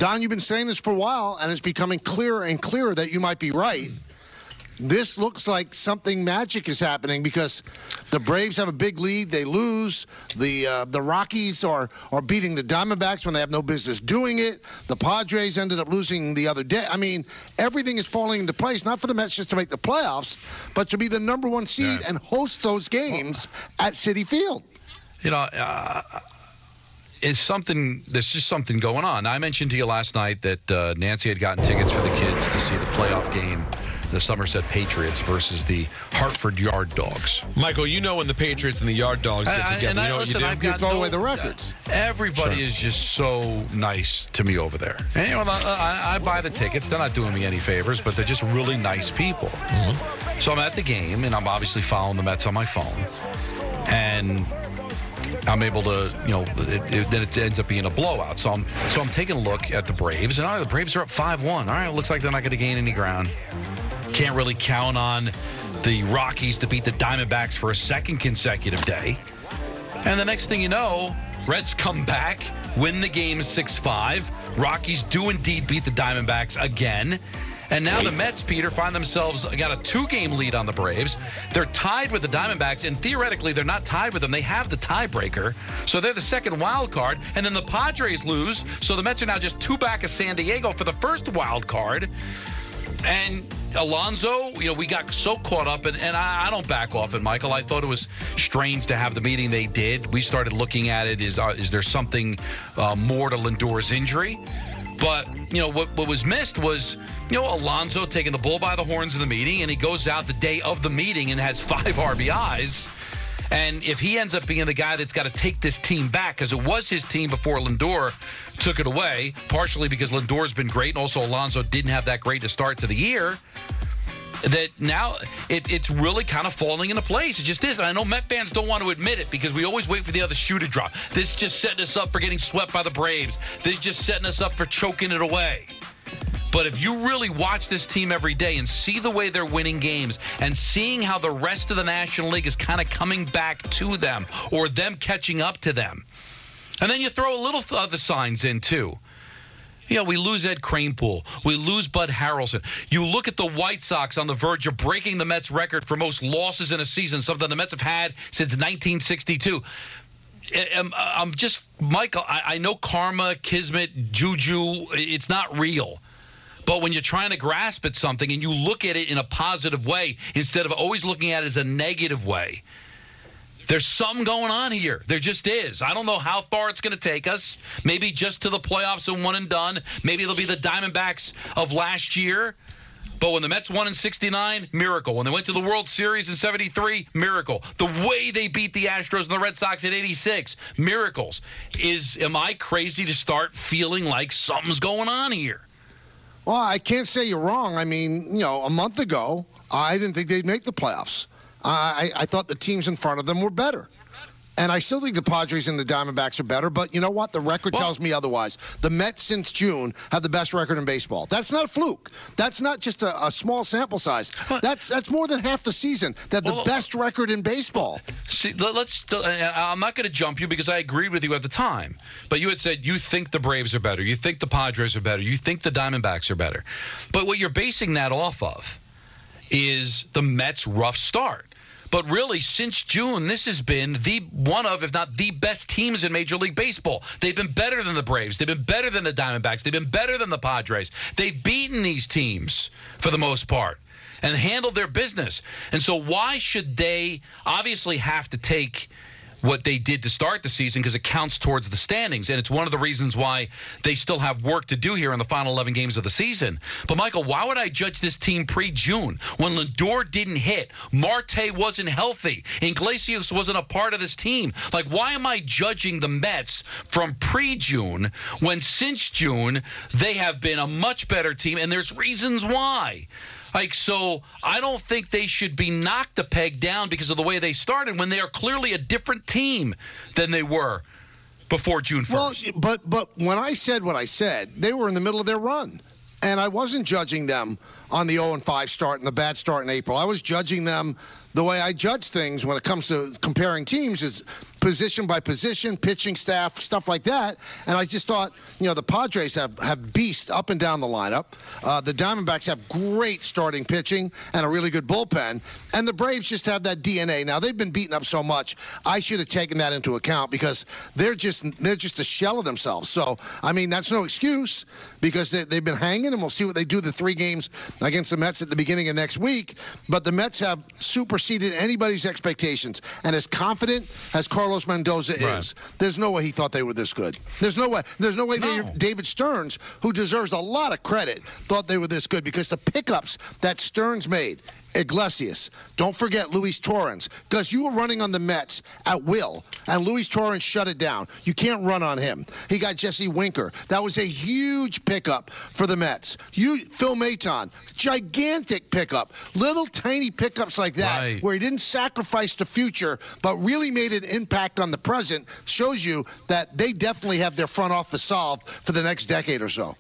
Don, you've been saying this for a while, and it's becoming clearer and clearer that you might be right. This looks like something magic is happening because the Braves have a big lead. They lose. The Rockies are beating the Diamondbacks when they have no business doing it. The Padres ended up losing the other day. I mean, everything is falling into place, not for the Mets just to make the playoffs, but to be the number one seed and host those games at Citi Field. You know, there's just something going on. I mentioned to you last night that Nancy had gotten tickets for the kids to see the playoff game, the Somerset Patriots versus the Hartford Yard Dogs. Michael, you know when the Patriots and the Yard Dogs get together, you know what you do? You throw away the records. Everybody is just so nice to me over there. And you know, I buy the tickets. They're not doing me any favors, but they're just really nice people. Mm-hmm. So I'm at the game, and I'm obviously following the Mets on my phone. And I'm able to, you know, then it ends up being a blowout. So I'm taking a look at the Braves, and the Braves are up 5-1. All right, it looks like they're not going to gain any ground. Can't really count on the Rockies to beat the Diamondbacks for a second consecutive day. And the next thing you know, Reds come back, win the game 6-5. Rockies do indeed beat the Diamondbacks again. And now the Mets, Peter, find themselves got a 2-game lead on the Braves. They're tied with the Diamondbacks, and theoretically they're not tied with them. They have the tiebreaker, so they're the second wild card. And then the Padres lose, so the Mets are now just 2 back of San Diego for the first wild card. And Alonso, you know, we got so caught up, and I don't back off it, Michael. I thought it was strange to have the meeting they did. We started looking at it. Is there something more to Lindor's injury? But, you know, what was missed was, you know, Alonso taking the bull by the horns in the meeting, and he goes out the day of the meeting and has 5 RBIs. And if he ends up being the guy that's got to take this team back, because it was his team before Lindor took it away, partially because Lindor's been great, and also Alonso didn't have that great a start to the year, that now it's really kind of falling into place. It just is. And I know Met fans don't want to admit it because we always wait for the other shoe to drop. This is just setting us up for getting swept by the Braves. This is just setting us up for choking it away. But if you really watch this team every day and see the way they're winning games and seeing how the rest of the National League is kind of coming back to them or them catching up to them, and then you throw a little other signs in too. You know, we lose Ed Kranepool. We lose Bud Harrelson. You look at the White Sox on the verge of breaking the Mets record for most losses in a season, something the Mets have had since 1962. I'm just, Michael, I know karma, kismet, juju, it's not real. But when you're trying to grasp at something and you look at it in a positive way instead of always looking at it as a negative way, there's something going on here. There just is. I don't know how far it's going to take us. Maybe just to the playoffs and one and done. Maybe it'll be the Diamondbacks of last year. But when the Mets won in 69, miracle. When they went to the World Series in 73, miracle. The way they beat the Astros and the Red Sox in 86, miracles. Am I crazy to start feeling like something's going on here? Well, I can't say you're wrong. I mean, you know, a month ago, I didn't think they'd make the playoffs. I thought the teams in front of them were better. And I still think the Padres and the Diamondbacks are better, but you know what? The record tells me otherwise. The Mets since June have the best record in baseball. That's not a fluke. That's not just a small sample size. That's more than half the season. They have the best record in baseball. See, I'm not going to jump you because I agreed with you at the time. But you had said you think the Braves are better. You think the Padres are better. You think the Diamondbacks are better. But what you're basing that off of is the Mets' rough start. But really, since June, this has been one of, if not the best teams in Major League Baseball. They've been better than the Braves. They've been better than the Diamondbacks. They've been better than the Padres. They've beaten these teams for the most part and handled their business. And so why should they obviously have to take what they did to start the season because it counts towards the standings, and it's one of the reasons why they still have work to do here in the final 11 games of the season. But, Michael, why would I judge this team pre-June? When Lindor didn't hit, Marte wasn't healthy, Iglesias wasn't a part of this team. Like, why am I judging the Mets from pre-June when since June they have been a much better team, and there's reasons why? Like, so I don't think they should be knocked a peg down because of the way they started when they are clearly a different team than they were before June 1st. Well, but when I said what I said, they were in the middle of their run. And I wasn't judging them on the 0-5 start and the bad start in April. I was judging them the way I judge things when it comes to comparing teams is position by position, pitching staff, stuff like that. And I just thought, the Padres have beast up and down the lineup. The Diamondbacks have great starting pitching and a really good bullpen. And the Braves just have that DNA. Now, they've been beaten up so much, I should have taken that into account because they're just a shell of themselves. So, that's no excuse because they've been hanging, and we'll see what they do the 3 games against the Mets at the beginning of next week. But the Mets have superseded anybody's expectations. And as confident as Carlos Mendoza is, there's no way he thought they were this good. There's no way David Stearns, who deserves a lot of credit, thought they were this good because the pickups that Stearns made, Iglesias, don't forget Luis Torrens, because you were running on the Mets at will, and Luis Torrens shut it down. You can't run on him. He got Jesse Winker. That was a huge pickup for the Mets. Phil Maton, gigantic pickup. Little tiny pickups like that where he didn't sacrifice the future but really made an impact on the present shows you that they definitely have their front office solved for the next decade or so.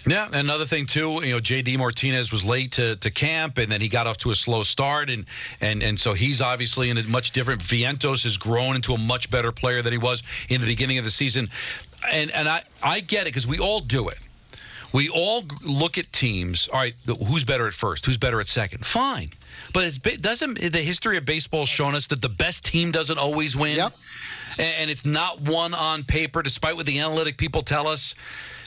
Yeah, another thing, too, J.D. Martinez was late to camp, and then he got off to a slow start, and so he's obviously in a much different. Vientos has grown into a much better player than he was in the beginning of the season. And I get it because we all do it. We all look at teams, all right, who's better at first, who's better at second. Fine. But doesn't the history of baseball shown us that the best team doesn't always win? Yep. And it's not won on paper, despite what the analytic people tell us.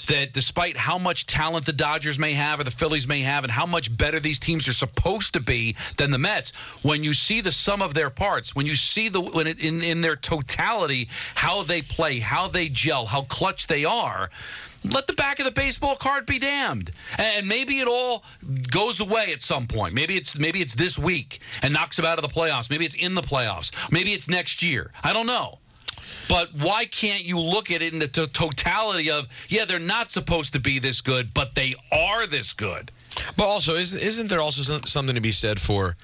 That despite how much talent the Dodgers may have or the Phillies may have and how much better these teams are supposed to be than the Mets, when you see the sum of their parts, when you see in their totality how they play, how they gel, how clutch they are, let the back of the baseball card be damned. And maybe it all goes away at some point. Maybe it's this week and knocks them out of the playoffs. Maybe it's in the playoffs. Maybe it's next year. I don't know. But why can't you look at it in the totality of, they're not supposed to be this good, but they are this good? But also, isn't there also something to be said for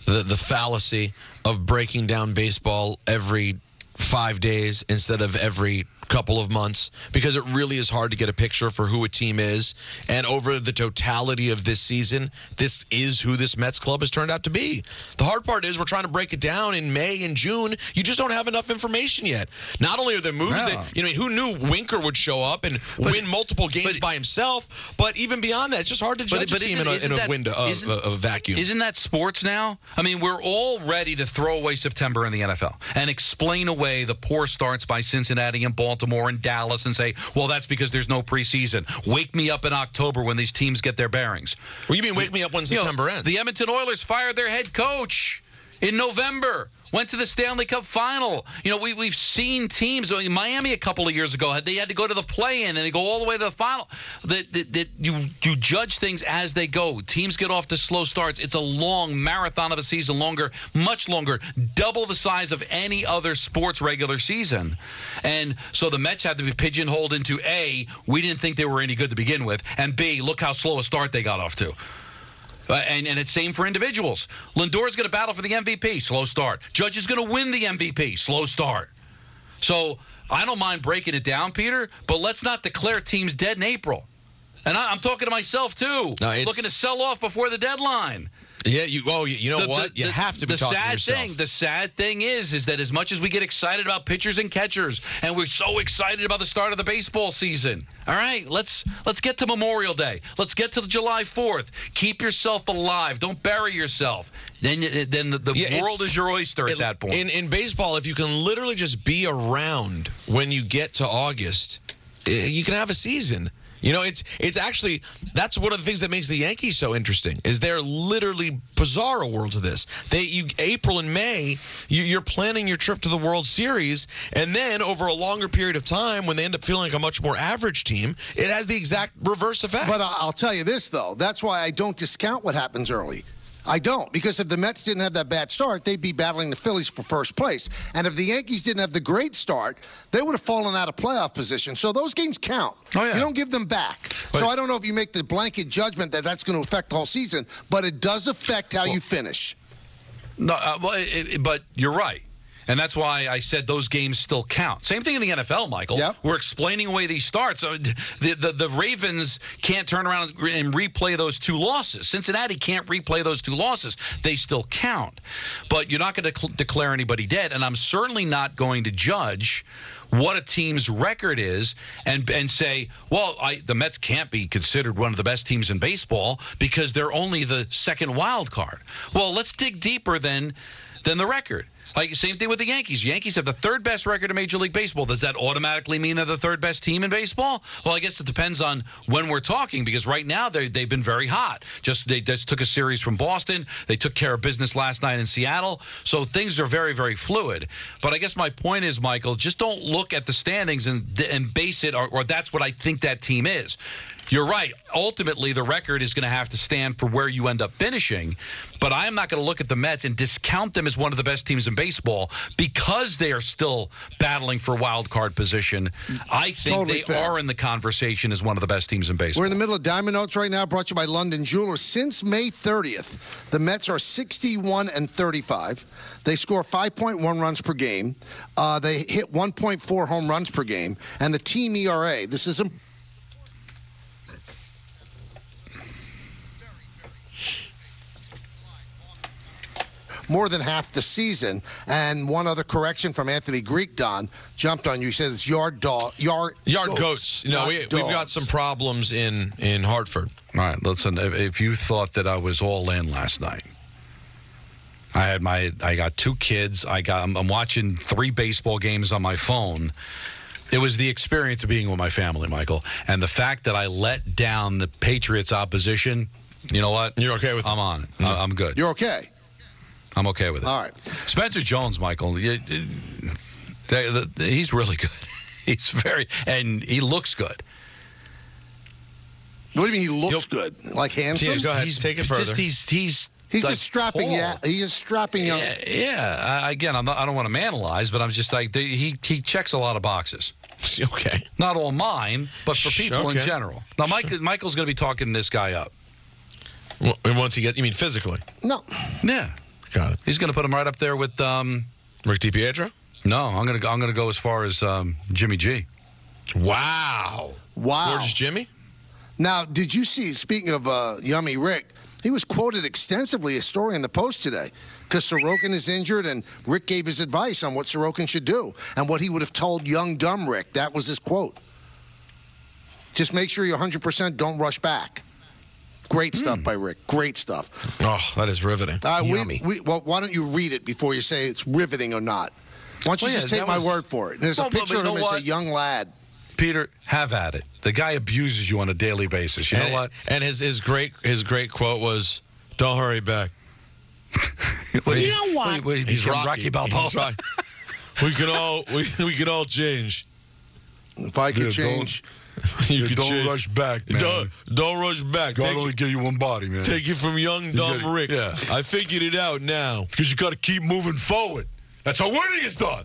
the fallacy of breaking down baseball every 5 days instead of every couple of months? Because it really is hard to get a picture for who a team is. And over the totality of this season, this is who this Mets club has turned out to be. The hard part is we're trying to break it down in May and June. You just don't have enough information yet. Not only are there moves that, who knew Winker would show up and win multiple games by himself, but even beyond that, it's just hard to judge a team in a window of a vacuum. Isn't that sports now? We're all ready to throw away September in the NFL and explain away the poor starts by Cincinnati and Baltimore and Dallas and say, well, that's because there's no preseason. Wake me up in October when these teams get their bearings. Well, you mean wake me up when September ends? The Edmonton Oilers fired their head coach in November. Went to the Stanley Cup final. We've seen teams. Miami a couple of years ago, they had to go to the play-in and they go all the way to the final. You judge things as they go. Teams get off to slow starts. It's a long marathon of a season, much longer, double the size of any other sports regular season. And so the Mets have to be pigeonholed into A, we didn't think they were any good to begin with, and B, look how slow a start they got off to. And it's same for individuals. Lindor's going to battle for the MVP, slow start. Judge is going to win the MVP, slow start. So I don't mind breaking it down, Peter, but let's not declare teams dead in April. And I'm talking to myself, too, looking to sell off before the deadline. Yeah, you know what? You have to be talking to yourself. The sad thing is that as much as we get excited about pitchers and catchers, and we're so excited about the start of the baseball season, all right, let's get to Memorial Day. Let's get to July 4th. Keep yourself alive. Don't bury yourself. Then the world is your oyster at that point. In baseball, if you can literally just be around when you get to August, you can have a season. It's actually, that's one of the things that makes the Yankees so interesting, is they're literally bizarro worlds of this. April and May, you're planning your trip to the World Series, and then over a longer period of time, when they end up feeling like a much more average team, it has the exact reverse effect. But I'll tell you this, though. That's why I don't discount what happens early. I don't, because if the Mets didn't have that bad start, they'd be battling the Phillies for first place. And if the Yankees didn't have the great start, they would have fallen out of playoff position. So those games count. Oh, yeah. You don't give them back. So I don't know if you make the blanket judgment that that's going to affect the whole season, but it does affect how you finish. No, but you're right. And that's why I said those games still count. Same thing in the NFL, Michael. Yep. We're explaining away these starts. So the Ravens can't turn around and replay those 2 losses. Cincinnati can't replay those 2 losses. They still count. But you're not going to declare anybody dead, and I'm certainly not going to judge what a team's record is and say, well, the Mets can't be considered one of the best teams in baseball because they're only the second wild card. Well, let's dig deeper than the record. Like, same thing with the Yankees. Yankees have the 3rd best record in Major League Baseball. Does that automatically mean they're the 3rd best team in baseball? Well, I guess it depends on when we're talking, because right now they've been very hot. They just took a series from Boston. They took care of business last night in Seattle. So things are very, very fluid. But I guess my point is, Michael, just don't look at the standings and base it, or that's what I think that team is. You're right. Ultimately, the record is going to have to stand for where you end up finishing. But I am not going to look at the Mets and discount them as one of the best teams in baseball because they are still battling for wild card position. I think totally they are in the conversation as one of the best teams in baseball. We're in the middle of Diamond Notes right now, brought to you by London Jewelers. Since May 30th, the Mets are 61-35. They score 5.1 runs per game. They hit 1.4 home runs per game. And the team ERA, this is more than half the season. And one other correction from Anthony Greek, Don, jumped on you. He said it's yard goats. You know, we've got some problems in Hartford. All right, listen, if you thought that I was all in last night, I got 2 kids. I'm watching 3 baseball games on my phone. It was the experience of being with my family, Michael. And the fact that I let down the Patriots opposition, you know what? You're okay with it? I'm on it. I'm good. You're okay? I'm okay with it. All right. Spencer Jones, Michael, he's really good. He's and he looks good. What do you mean he looks good? Like handsome? Go ahead. Take it further. He's like a strapping, he is strapping young. Yeah. Again, I don't want to manalize, but I'm just like he checks a lot of boxes. Okay. Not all mine, but for people in general. Now, Michael's going to be talking this guy up. Well, and once you mean physically? No. Yeah. Got it. He's going to put him right up there with Rick DiPietro? No, I'm going to go as far as Jimmy G. Wow. Gorgeous Jimmy? Now, did you see, speaking of Yummy Rick, he was quoted extensively, a story in the Post today, because Sorokin is injured, and Rick gave his advice on what Sorokin should do and what he would have told young, dumb Rick. That was his quote. Just make sure you're 100%, don't rush back. Great stuff by Rick. Great stuff. Oh, that is riveting. Yummy. Well, why don't you read it before you say it's riveting or not? Why don't you just take my word for it? And there's a picture of him as a young lad. Peter, have at it. The guy abuses you on a daily basis. You know what? And his great quote was, "Don't hurry back." You know what? He's Rocky Balboa. We can all change. If I could change. Don't rush back, man. Don't rush back. God only give you one body, man. Take it from young, dumb Rick. Yeah. I figured it out now. Because you got to keep moving forward. That's how winning is done.